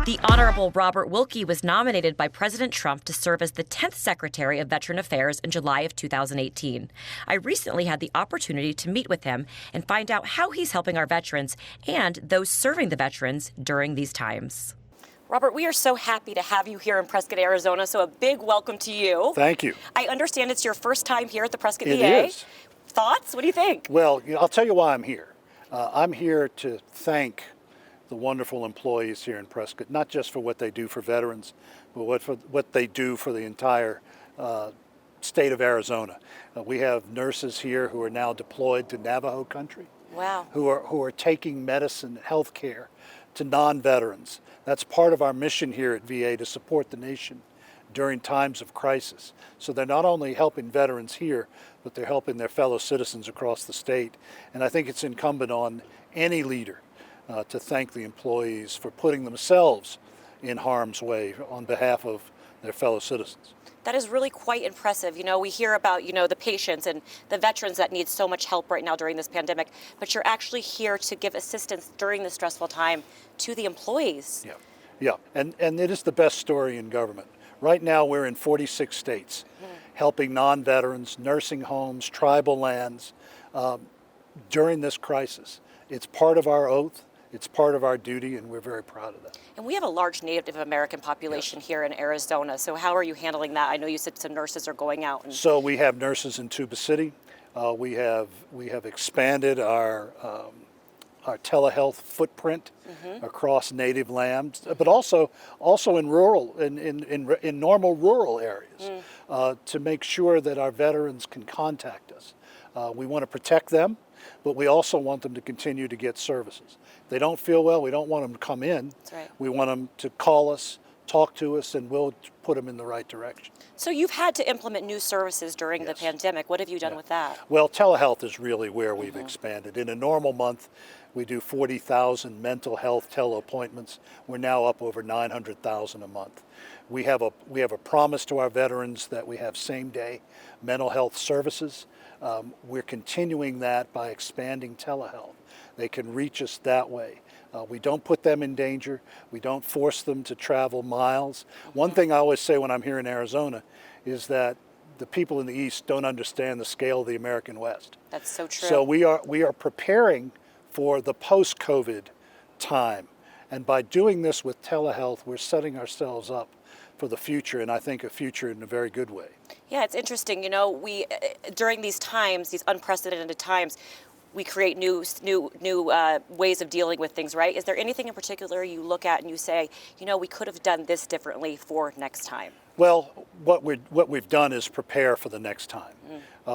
The Honorable Robert Wilkie was nominated by President Trump to serve as the 10th Secretary of Veteran Affairs in July of 2018. I recently had the opportunity to meet with him and find out how he's helping our veterans and those serving the veterans during these times. Robert, we are so happy to have you here in Prescott, Arizona, so a big welcome to you. Thank you. I understand it's your first time here at the Prescott VA. It is. Thoughts? What do you think? Well, I'll tell you why I'm here. I'm here to thank the wonderful employees here in Prescott, not just for what they do for veterans, but what they do for the entire state of Arizona. We have nurses here who are now deployed to Navajo country. Wow. Who are taking medicine, health care to non-veterans. That's part of our mission here at VA, to support the nation during times of crisis. So they're not only helping veterans here, but they're helping their fellow citizens across the state. And I think it's incumbent on any leader to thank the employees for putting themselves in harm's way on behalf of their fellow citizens. That is really quite impressive. You know, we hear about, the patients and the veterans that need so much help right now during this pandemic, but you're actually here to give assistance during this stressful time to the employees. Yeah. And it is the best story in government. Right now we're in 46 states, helping non-veterans, nursing homes, tribal lands during this crisis. It's part of our oath. It's part of our duty, and we're very proud of that. And we have a large Native American population here in Arizona. So how are you handling that? I know you said some nurses are going out. So we have nurses in Tuba City. We have expanded our telehealth footprint across native lands, but also in rural, in normal rural areas, to make sure that our veterans can contact us. We want to protect them, but we also want them to continue to get services. If they don't feel well, we don't want them to come in. That's right. We want them to call us, talk to us, and we'll put them in the right direction. So you've had to implement new services during the pandemic. What have you done with that? Well, telehealth is really where we've expanded. In a normal month, we do 40,000 mental health teleappointments. We're now up over 900,000 a month. We have a promise to our veterans that we have same-day mental health services. We're continuing that by expanding telehealth. They can reach us that way. We don't put them in danger. We don't force them to travel miles. One thing I always say when I'm here in Arizona is that the people in the East don't understand the scale of the American West. That's so true. So we are preparing for the post-COVID time. And by doing this with telehealth, we're setting ourselves up for the future, and I think a future in a very good way. Yeah, it's interesting. We during these times, these unprecedented times, we create new ways of dealing with things, right? Is there anything in particular you look at and you say, we could have done this differently for next time? Well, what we've done is prepare for the next time.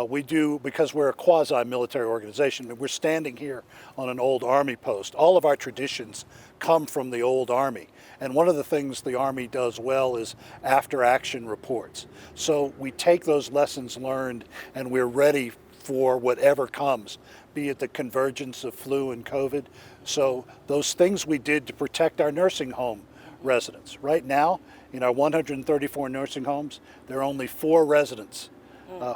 We do, because we're a quasi-military organization, we're standing here on an old Army post. All of our traditions come from the old Army. And one of the things the Army does well is after-action reports. So we take those lessons learned and we're ready for whatever comes, be it the convergence of flu and COVID. So those things we did to protect our nursing home residents. Right now, in our 134 nursing homes, there are only 4 residents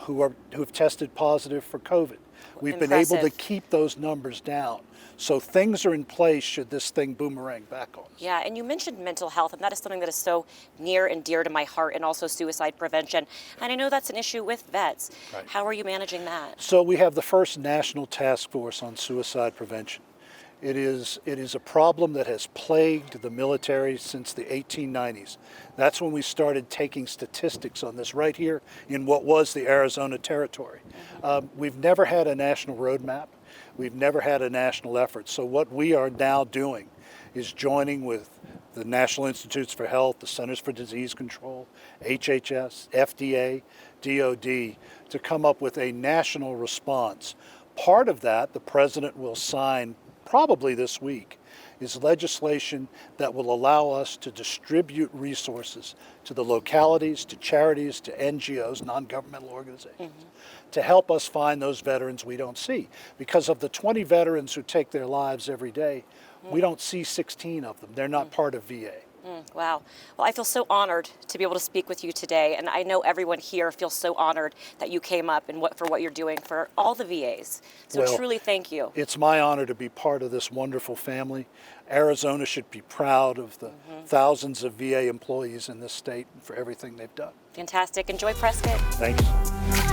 who've tested positive for COVID. We've been able to keep those numbers down. So things are in place should this thing boomerang back on us. Yeah, and you mentioned mental health, and that is something that is so near and dear to my heart, and also suicide prevention. And I know that's an issue with vets. Right. How are you managing that? So we have the first national task force on suicide prevention. It is a problem that has plagued the military since the 1890s. That's when we started taking statistics on this right here in what was the Arizona Territory. We've never had a national roadmap. We've never had a national effort. So what we are now doing is joining with the National Institutes for Health, the Centers for Disease Control, HHS, FDA, DOD, to come up with a national response. Part of that, the president will sign probably this week, is legislation that will allow us to distribute resources to the localities, to charities, to NGOs, non-governmental organizations, to help us find those veterans we don't see. Because of the 20 veterans who take their lives every day, we don't see 16 of them. They're not part of VA. Wow. Well, I feel so honored to be able to speak with you today, and I know everyone here feels so honored that you came up and for what you're doing for all the VAs. So Well, truly thank you. It's my honor to be part of this wonderful family. Arizona should be proud of the thousands of VA employees in this state and for everything they've done. Fantastic. Enjoy Prescott. Thanks.